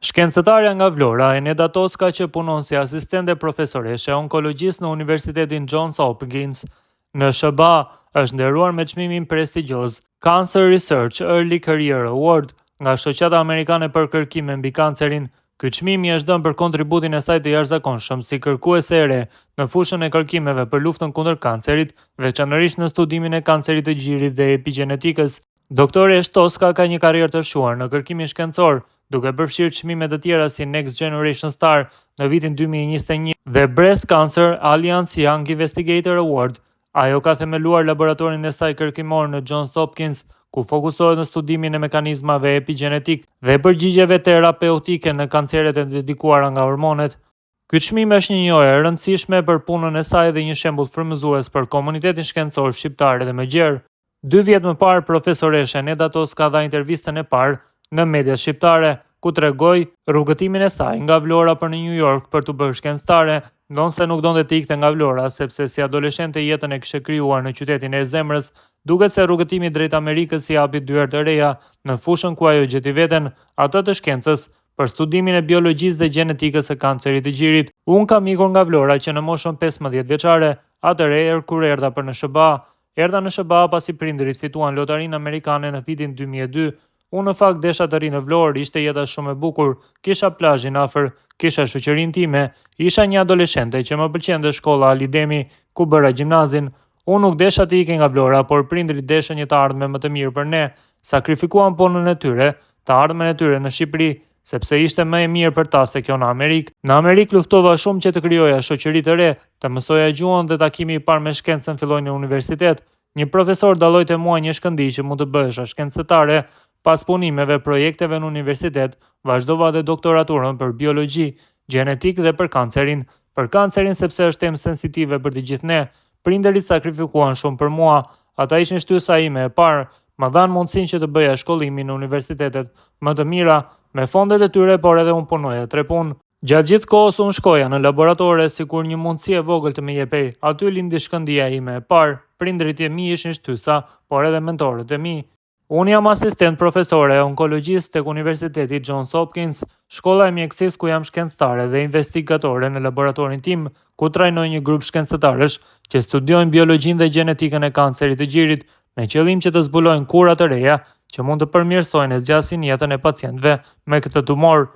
Shkencëtarja nga Vlora, Eneda Toska, që punon si asistente profesoreshe onkologjist në Universitetin Johns Hopkins në SBA, është nderuar me çmimin prestigjioz Cancer Research Early Career Award nga Shoqata Amerikane për kërkime mbi kancerin. Ky çmim i është dhënë për kontributin e saj të jashtëzakonshëm si kërkuese e re në fushën e kërkimeve për luftën kundër kancerit, veçanërisht në studimin e kancerit të gjirit dhe epigjenetikës. Doktore Toska ka një karrierë të shquar në kërkimin shkencor, duke përfshirë çmime të tjera si Next Generation Star në vitin 2021 dhe Breast Cancer Alliance Young Investigator Award. Ajo ka themeluar laboratorin e saj kërkimor në Johns Hopkins, ku fokusohet në studimin e mekanizmave epigjenetik dhe përgjigjeve terapeutike në kanceret e dedikuara nga hormonet. Ky çmim është një njohje e rëndësishme për punën e saj dhe një shembull frymëzues për komunitetin shkencor shqiptar dhe më gjerë. 2 vjet më parë, profesoresha Eneda Toska dha intervistën e parë në mediat shqiptare, ku tregoi rrugëtimin e saj nga Vlora për në New York për të bërë shkencëtare, ndonse nuk donte të ikte nga Vlora sepse si adoleshente jetën e kishte krijuar në qytetin e zemrës. Duket se rrugëtimi drejt Amerikës i hapi dyert të reja në fushën ku ajo gjeti veten, atë të shkencës, për studimin e biologjisë dhe gjenetikës së kancerit të gjirit. Unë kam ikur nga Vlora që në moshën 15 vjeçare, atëherë kur erdha për në SBA. Erdha në SBA pasi prindërit fituan lotarinë amerikane në vitin 2002. Unë në fakt desha të ri në Vlorë, ishte jeta shumë e bukur, kisha plazhin afër, kisha shoqërinë time, isha një adoleshente që më pëlqente shkolla Alidemi, ku bëra gjimnazin. Unë nuk desha të ikej nga Vlora, por prindrit deshën një të ardhme më të mirë për ne. Sakrifikuan punën e tyre, të ardhmen e tyre në Shqipëri, sepse ishte më e mirë për ta se kjo në Amerikë. Në Amerikë luftova shumë që të krijoja shoqëri të re, të mësoja gjuhën dhe takimi i parë me shkencën filloi në universitet. Një profesor dalloi te mua një shkëndij që mund të bëhesha shkencëtare. Pas punimeve, projekteve në universitet, vazhdova dhe doktoraturën për biologji, gjenetik dhe për kancerin. Për kancerin sepse është temë sensitive për të gjithë ne. Prindërit sakrifikuan shumë për mua. Ata ishin shtysa ime e parë, më dhanë mundësinë që të bëja shkollimin në universitetet më të mira, me fondet e tyre, por edhe unë punoja 3 punë. Gjatë gjithë kohës unë shkoja në laboratore sikur një mundësi e vogël të më jepej. Aty lindi shkëndija ime e parë. Prindërit e mi ishin shtysa, por edhe mentorët e mi. Unë jam asistent profesore onkologjist tek Universiteti Johns Hopkins, shkolla e mjekësisë ku jam shkencëtare dhe investigatore në laboratorin tim, ku trajnoj një grup shkencëtarësh që studiojnë biologjinë dhe gjenetikën e kancerit të gjirit, me qëllim që të zbulojnë kura të reja që mund të përmirësojnë e zgjasin jetën e pacientëve me këtë tumor.